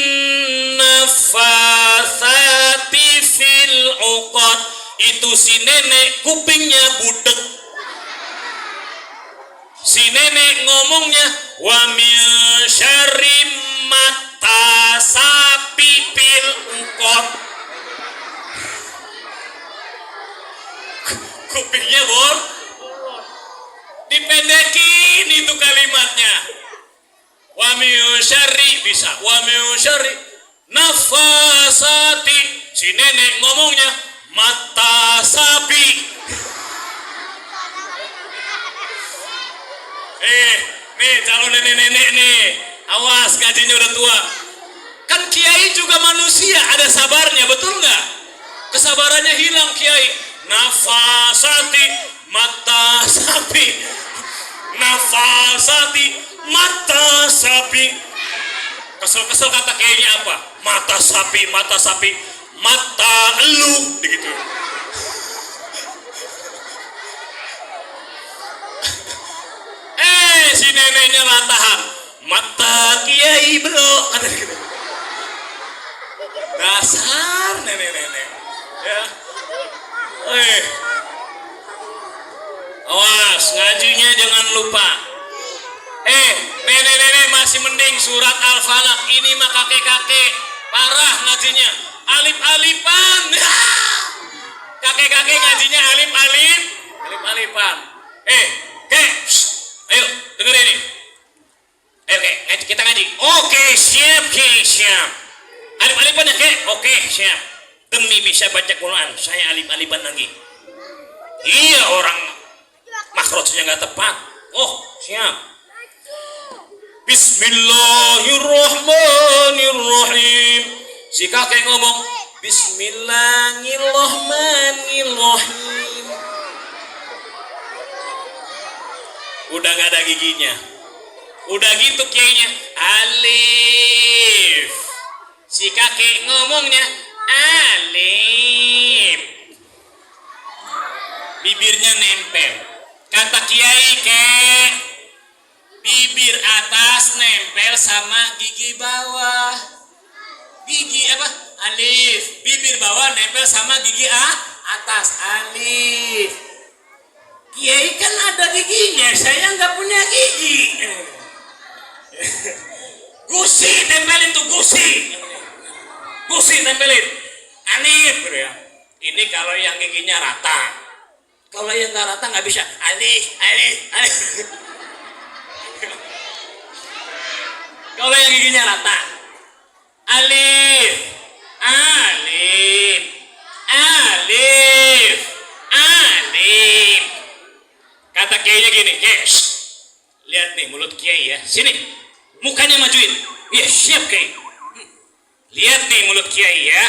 nafatsati fil 'uqad. Itu si nenek kupingnya budek. Si nenek ngomongnya, wa min syarri mata sapi fil 'uqad. Kupingnya dipendekin itu kalimatnya. Wa min syarri bisa, wa min syarri nafasati. Si nenek ngomongnya mata sapi. Nih calon nenek-nenek nih, awas gajinya udah tua. Kan kiai juga manusia, ada sabarnya, betul nggak? Kesabarannya hilang kiai. Nafasati mata sapi. Nafasati mata sapi. Kesel-kesel kata kayaknya apa? Mata sapi, mata sapi, mata elu, begitu. Si neneknya lantahan. mata kiai bro, kata gitu. Dasar nenek-nenek ya. Awas ngajinya jangan lupa. Nenek-nenek masih mending surat Al-Falaq, ini mah kakek-kakek parah ngajinya alif-alifan. Kakek-kakek ngajinya alif-alifan. Ayo dengerin ini. Ayo kita ngaji. Oke, siap. Alif-alifan ya, Oke, siap. Demi bisa baca Quran, saya alif-alifan lagi. Iya, orang makhrajnya nggak tepat. Oh, siap. Bismillahirrahmanirrahim. Si kakek ngomong Bismillahirrahmanirrahim. Udah nggak ada giginya. Udah gitu kiainya alif. Si kakek ngomongnya alif. Bibirnya nempel. Kata kiai bibir atas nempel sama gigi bawah. Gigi apa? Alif. Bibir bawah nempel sama gigi atas. Alif. Kiai kan ada giginya, saya nggak punya gigi. Gusi tempelin tuh, gusi tempelin. Alif ya. Ini kalau yang giginya rata. Kalau yang nggak rata nggak bisa. Alif. Kalau yang giginya rata, alif. Kata kiainya gini, lihat nih mulut kiai ya, sini, mukanya majuin, ya siap kiai. Lihat nih mulut kiai ya,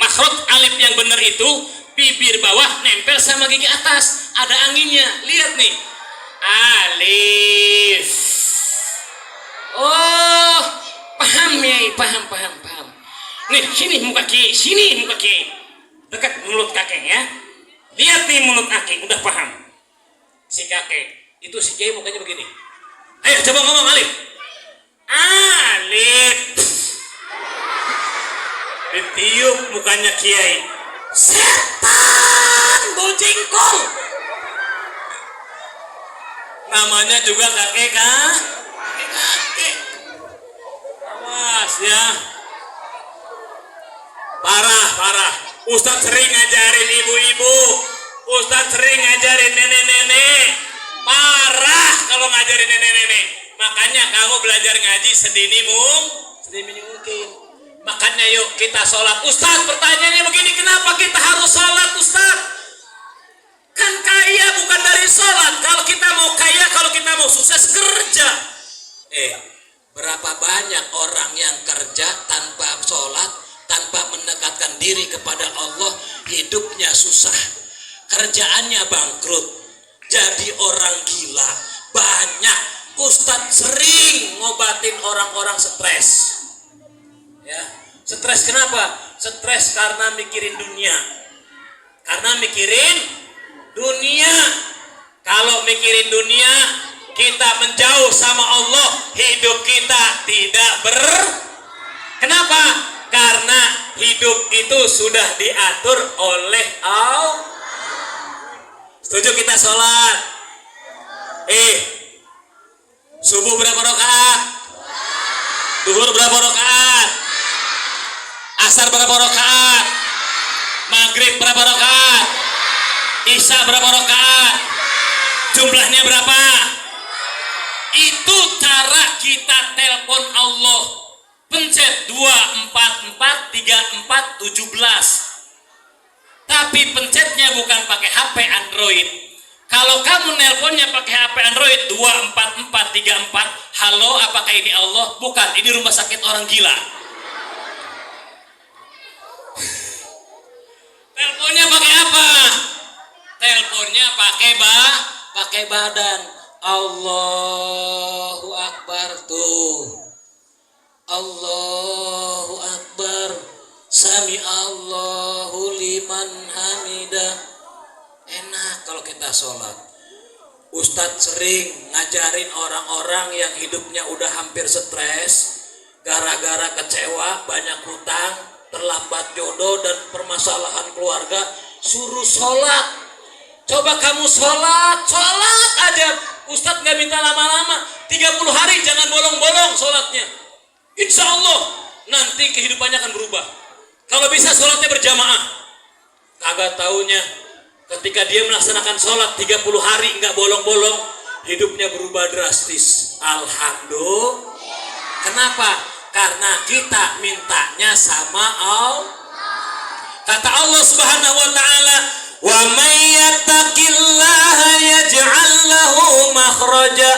makhraj alif yang benar itu bibir bawah nempel sama gigi atas, ada anginnya. Lihat nih, alif. Oh, paham ya, paham. Nih, sini muka kiai, dekat mulut kakek ya. Lihat nih mulut kakek, udah paham. Si kakek, itu si kiai mukanya begini. Ayo coba ngomong alif. Alif. Ditiup mukanya kiai. Setan bojengkol. Namanya juga kakek kan? Kakek. Awas ya. Parah. Ustadz sering ngajarin ibu-ibu. Ustadz sering ngajarin nenek-nenek. Parah kalau ngajarin nenek-nenek. Makanya kamu belajar ngaji sedini mungkin. Makanya yuk kita sholat. Ustadz pertanyaannya begini, kenapa kita harus sholat Ustadz? Kan kaya bukan dari sholat. Kalau kita mau kaya, kalau kita mau sukses, kerja. Berapa banyak orang yang kerja tanpa sholat, tanpa mendekatkan diri kepada Allah, hidupnya susah, kerjaannya bangkrut, jadi orang gila. Banyak ustadz sering ngobatin orang-orang stres. Ya, stres kenapa? Stres karena mikirin dunia. Kalau mikirin dunia, kita menjauh sama Allah, hidup kita tidak Kenapa? Karena hidup itu sudah diatur oleh Allah. Setuju kita sholat? Subuh berapa rakaat? Duhur berapa rakaat? Asar berapa rakaat? Maghrib berapa rakaat? Isya berapa rakaat? Jumlahnya berapa? Itu cara kita telepon Allah. Pencet 2443417. Tapi pencetnya bukan pakai HP Android. Kalau kamu nelponnya pakai HP Android 24434, halo apakah ini Allah? Bukan, ini rumah sakit orang gila. Teleponnya pakai apa? Teleponnya pakai badan. Allahu Akbar tuh. Allahu Akbar. Sami Allahu liman hamidah. Enak kalau kita sholat. Ustadz sering ngajarin orang-orang yang hidupnya udah hampir stres, gara-gara kecewa, banyak hutang, terlambat jodoh dan permasalahan keluarga, suruh sholat. Coba kamu sholat aja. Ustadz gak minta lama-lama, 30 hari jangan bolong-bolong sholatnya. Insya Allah nanti kehidupannya akan berubah. Kalau bisa sholatnya berjamaah. Kagak taunya ketika dia melaksanakan sholat 30 hari nggak bolong-bolong, hidupnya berubah drastis. Alhamdulillah. Kenapa? Karena kita mintanya sama Allah. Kata Allah Subhanahu wa taala, "Wa may yattaqillaha yaj'al lahu makhraja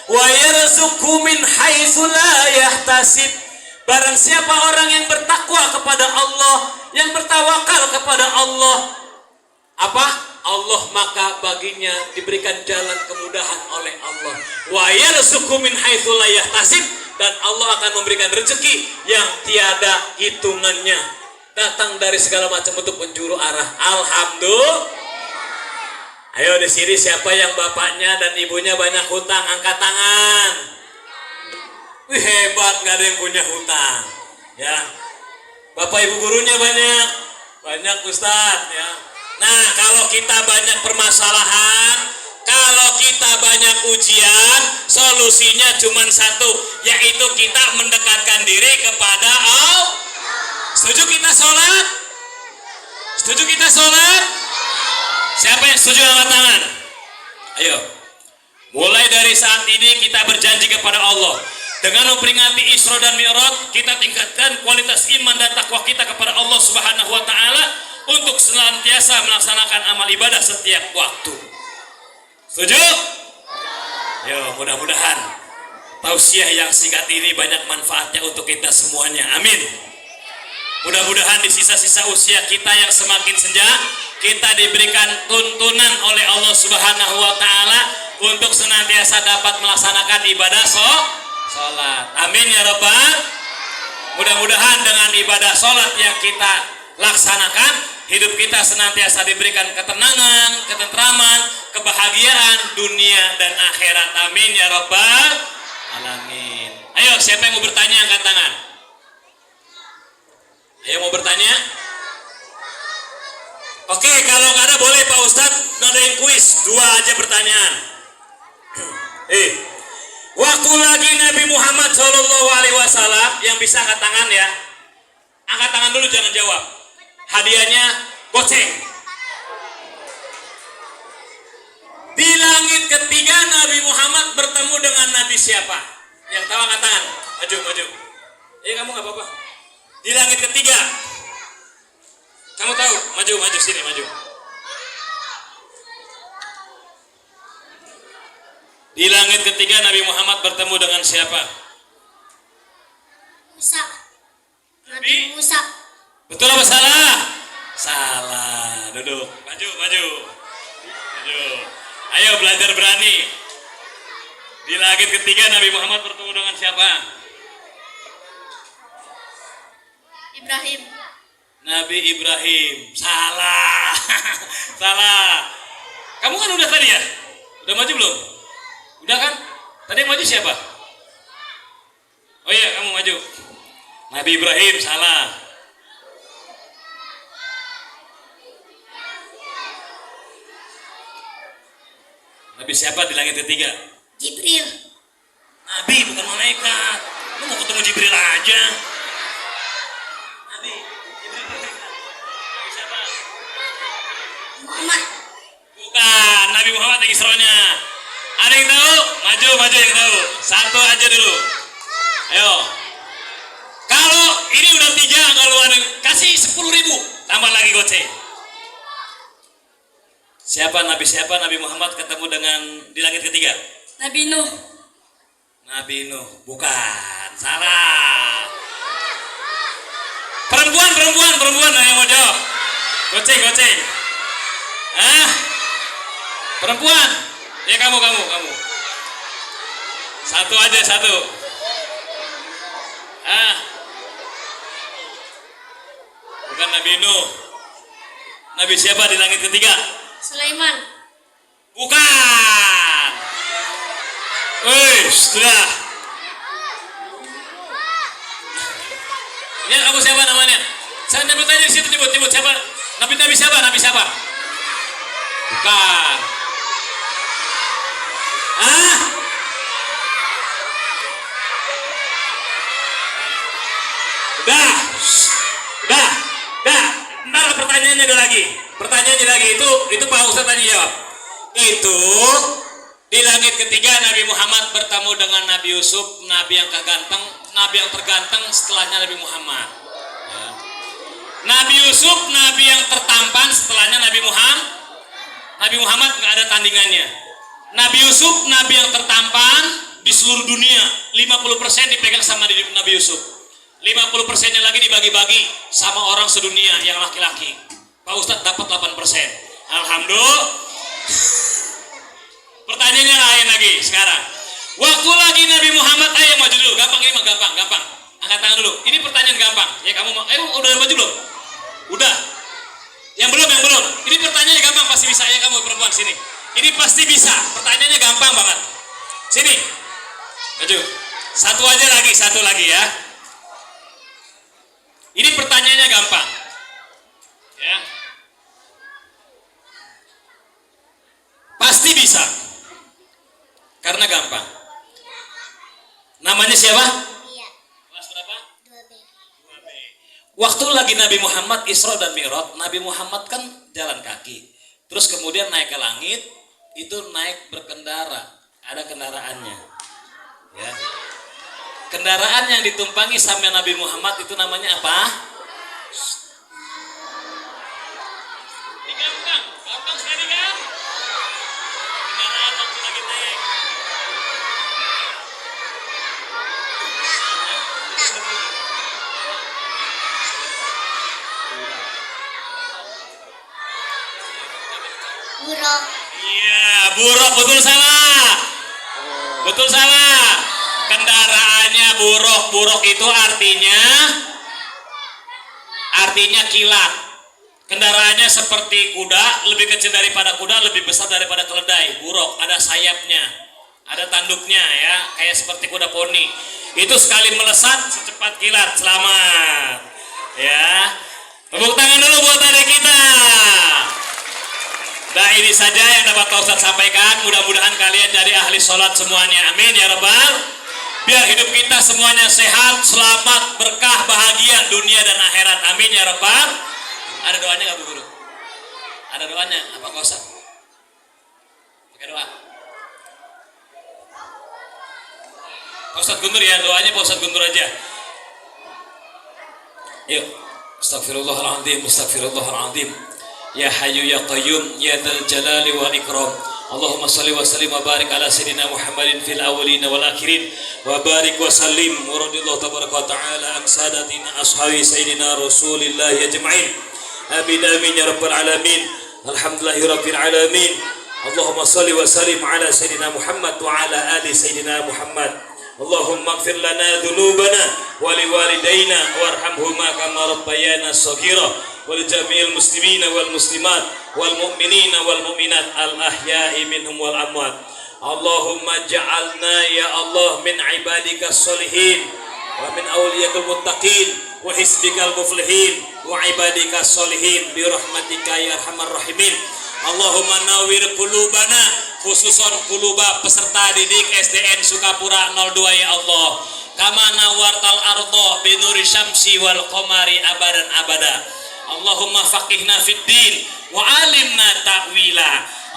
wa yarzuqhu min haitsu la yahtasib." Barang siapa orang yang bertakwa kepada Allah, yang bertawakal kepada Allah, apa? Allah, maka baginya diberikan jalan kemudahan oleh Allah. Wa yarzuqhu min haitsu la yahtasib, dan Allah akan memberikan rezeki yang tiada hitungannya, datang dari segala macam bentuk penjuru arah. Alhamdulillah. Ayo di sini siapa yang bapaknya dan ibunya banyak hutang, angkat tangan. Wih, hebat, nggak ada yang punya hutang. Ya, bapak ibu gurunya banyak Ustadz. Ya. Nah, kalau kita banyak permasalahan, kalau kita banyak ujian, solusinya cuma satu, yaitu kita mendekatkan diri kepada Allah. Setuju kita sholat? Setuju kita sholat? Siapa yang setuju, angkat tangan? Ayo. Mulai dari saat ini kita berjanji kepada Allah, dengan memperingati Isra dan Mi'raj, kita tingkatkan kualitas iman dan takwa kita kepada Allah Subhanahu wa taala untuk senantiasa melaksanakan amal ibadah setiap waktu. Setuju? Yo, mudah-mudahan tausiah yang singkat ini banyak manfaatnya untuk kita semuanya. Amin. Mudah-mudahan di sisa-sisa usia kita yang semakin senja, kita diberikan tuntunan oleh Allah Subhanahu wa taala untuk senantiasa dapat melaksanakan ibadah sholat. Amin ya Rabbal. Mudah-mudahan dengan ibadah sholat yang kita laksanakan, hidup kita senantiasa diberikan ketenangan, ketentraman, kebahagiaan dunia dan akhirat. Amin ya Rabbal alamin. Ayo, siapa yang mau bertanya angkat tangan. Ayo, mau bertanya? Oke, kalau nggak ada boleh Pak Ustadz ngadain kuis, 2 aja pertanyaan. Waktu lagi Nabi Muhammad SAW, yang bisa angkat tangan ya, angkat tangan dulu, jangan jawab. Hadiahnya goceng. Di langit ketiga Nabi Muhammad bertemu dengan Nabi siapa? Yang tahu angkat tangan. Maju. Kamu nggak apa-apa. Di langit ketiga, kamu tahu? Maju sini, maju. Di langit ketiga Nabi Muhammad bertemu dengan siapa? Musa. Nabi Musa. Betul apa salah? Salah. Duduk. Maju. Ayo belajar berani. Di langit ketiga Nabi Muhammad bertemu dengan siapa? Ibrahim. Nabi Ibrahim. Salah. Salah. Kamu kan udah tadi ya? Udah maju belum? Udah kan? Tadi yang maju siapa? Oh iya, kamu maju. Nabi Ibrahim, salah. Nabi siapa di langit ketiga? Jibril. Nabi, bukan malaikat. Lu mau ketemu Jibril aja. Nabi siapa? Muhammad. Bukan, Nabi Muhammad yang Isra-nya. Ada yang tahu? Maju yang tahu. Satu aja dulu. Ayo. Kalau ini udah 3, kalau ada kasih 10.000, tambah lagi goceng. Siapa Nabi Muhammad ketemu dengan di langit ketiga? Nabi Nuh. Nabi Nuh. Bukan, salah. Perempuan yang mau jawab. Goceng. Perempuan. Ya kamu. Satu aja. Bukan Nabi Nuh. Nabi siapa di langit ketiga? Sulaiman. Bukan. sudah. Ya, kamu siapa namanya? Saya nyebut aja di situ, nyebut siapa? Nabi siapa? Nabi siapa? Bukan. Ah? Udah. Ntar pertanyaannya ada lagi. Itu Pak Ustadz tadi jawab. Itu di langit ketiga Nabi Muhammad bertemu dengan Nabi Yusuf, Nabi yang terganteng setelahnya Nabi Muhammad. Ya. Nabi Yusuf, Nabi yang tertampan setelahnya Nabi Muhammad. Nabi Muhammad nggak ada tandingannya. Nabi Yusuf, Nabi yang tertampan di seluruh dunia, 50% dipegang sama Nabi Yusuf. 50%-nya lagi dibagi-bagi sama orang sedunia yang laki-laki. Pak Ustadz dapat 8%. Alhamdulillah. Pertanyaannya lain lagi sekarang. Waktu lagi Nabi Muhammad, ayo maju dulu. Gampang ini mah gampang. Angkat tangan dulu. Ini pertanyaan gampang. Ya kamu mau, ayo udah maju belum? Udah. Yang belum. Ini pertanyaannya gampang, pasti bisa ya kamu perempuan sini. Ini pasti bisa. Pertanyaannya gampang banget. Sini. Maju. Satu lagi ya. Ini pertanyaannya gampang. Ya. Pasti bisa. Karena gampang. Namanya siapa? Iya. Kelas berapa? 2B. Waktu lagi Nabi Muhammad Isra dan Mi'raj, Nabi Muhammad kan jalan kaki. Terus kemudian naik ke langit, itu naik berkendara. Ada kendaraannya. Ya. Kendaraan yang ditumpangi sama Nabi Muhammad itu namanya apa? Ini gampang sekali kan? Kendaraan waktu lagi naik. Buruk. Iya, buruk, betul salah. Kendaraannya buruk itu artinya kilat. Kendaraannya seperti kuda, lebih kecil daripada kuda, lebih besar daripada keledai. Buruk, ada sayapnya, ada tanduknya ya, kayak seperti kuda poni. Itu sekali melesat secepat kilat. Selamat. Ya. Tepuk tangan dulu buat adik kita. Nah, ini saja yang dapat Pak Ustadz sampaikan. Mudah-mudahan kalian jadi ahli sholat semuanya. Amin ya Rabbal. Biar hidup kita semuanya sehat, selamat, berkah, bahagia dunia dan akhirat. Amin ya Rabbal. Ada doanya nggak Bu Guru? Ada doanya apa Pak Ustadz? Pakai doa. Pak Ustadz Guntur ya, doanya Pak Ustadz Guntur aja. Yuk. Astagfirullahaladzim. Ya Hayyu ya Qayyum ya Dzal Jalali wal Ikram. Allahumma salli wa sallim wa barik ala sayyidina Muhammadin fil awwalin wal akhirin wa barik wa sallim wa radhiyallahu tabaraka wa ta'ala an sadatina ashabi sayyidina Rasulillah ajma'in. Amin ya rabbal alamin. Alhamdulillahi rabbil alamin. Allahumma salli wa sallim ala sayyidina Muhammad wa ala ali sayyidina Muhammad. Allahumma ighfir lana dhunubana wa liwalidayna warhamhuma kama rabbayana shaghira wal jami'il muslimina wal muslimat wal mu'minina wal mu'minat al ahya'i minhum wal amwat. Allahumma ja'alna ya Allah min ibadika sholihin wa min awliyakal muttaqin wa hisbikal muflihin wa ibadika sholihin bi rahmatika ya arhamar rahimin. Allahumma nawwir qulubana khususon quluba peserta didik SDN Sukapura 02 ya Allah. Kama nawartal ardo binuri syamsi wal qamari abadan abada. Allahumma faqihna fid din wa alimna ta'wila.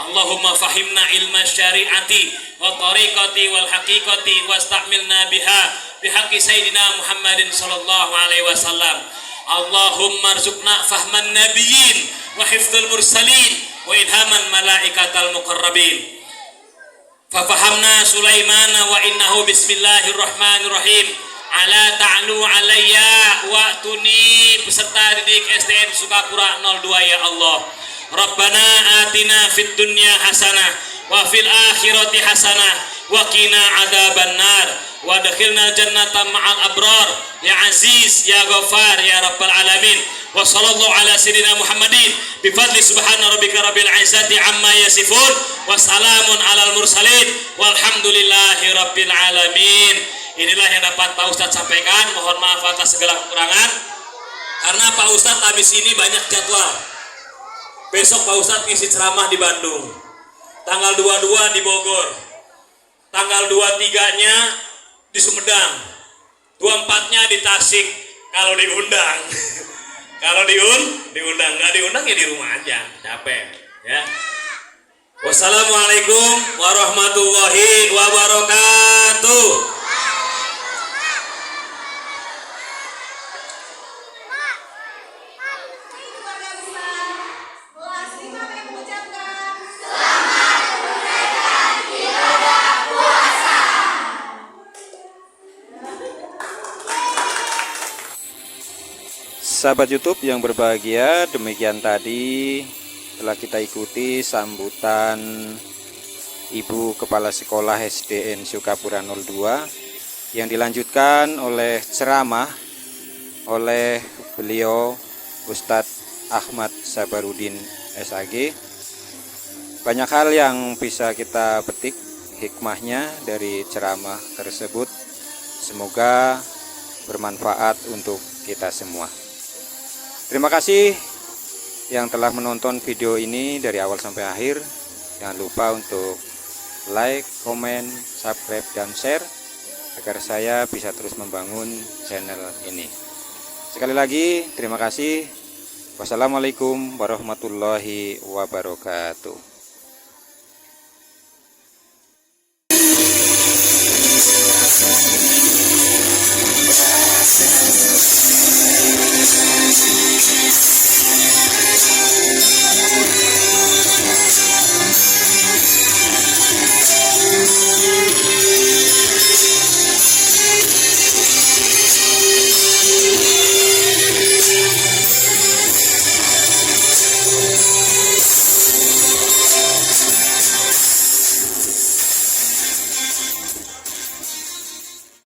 Allahumma fahimna ilma syariati wa tariqati wal haqiqati wastamilna biha bihaqqi sayyidina Muhammadin sallallahu alaihi wasallam. Allahumma arzuqna fahman nabiyyin wa hifdzul mursalin wa ilhaman malaikatal muqarrabin. Fafahamna Sulaiman wa innahu bismillahirrahmanirrahim. Ala ta'lu alayya wa tuni peserta didik SDN Sukapura 02 ya Allah. Rabbana atina fid dunya hasanah wa fil akhirati hasanah wa qina adzabannar wa adkhilna jannata ma'al abrar ya aziz ya ghafar ya rabbal alamin. Wa sallallahu ala sayyidina Muhammadin bi fadli subhana rabbika rabbil izzati amma yasifun wa salamun alal mursalin walhamdulillahi rabbil alamin. Inilah yang dapat Pak Ustadz sampaikan. Mohon maaf atas segala kekurangan. Karena Pak Ustadz habis ini banyak jadwal. Besok Pak Ustadz ngisi ceramah di Bandung. Tanggal 22 di Bogor. Tanggal 23-nya di Sumedang. 24-nya di Tasik kalau diundang. Kalau diundang, nggak diundang ya di rumah aja, capek ya. Wassalamualaikum warahmatullahi wabarakatuh. Sahabat YouTube yang berbahagia, demikian tadi telah kita ikuti sambutan Ibu Kepala Sekolah SDN Sukapura 02 yang dilanjutkan oleh ceramah oleh beliau Ustadz Ahmad Sabarudin SAG. Banyak hal yang bisa kita petik hikmahnya dari ceramah tersebut. Semoga bermanfaat untuk kita semua. Terima kasih yang telah menonton video ini dari awal sampai akhir. Jangan lupa untuk like, komen, subscribe, dan share agar saya bisa terus membangun channel ini. Sekali lagi terima kasih. Wassalamualaikum warahmatullahi wabarakatuh.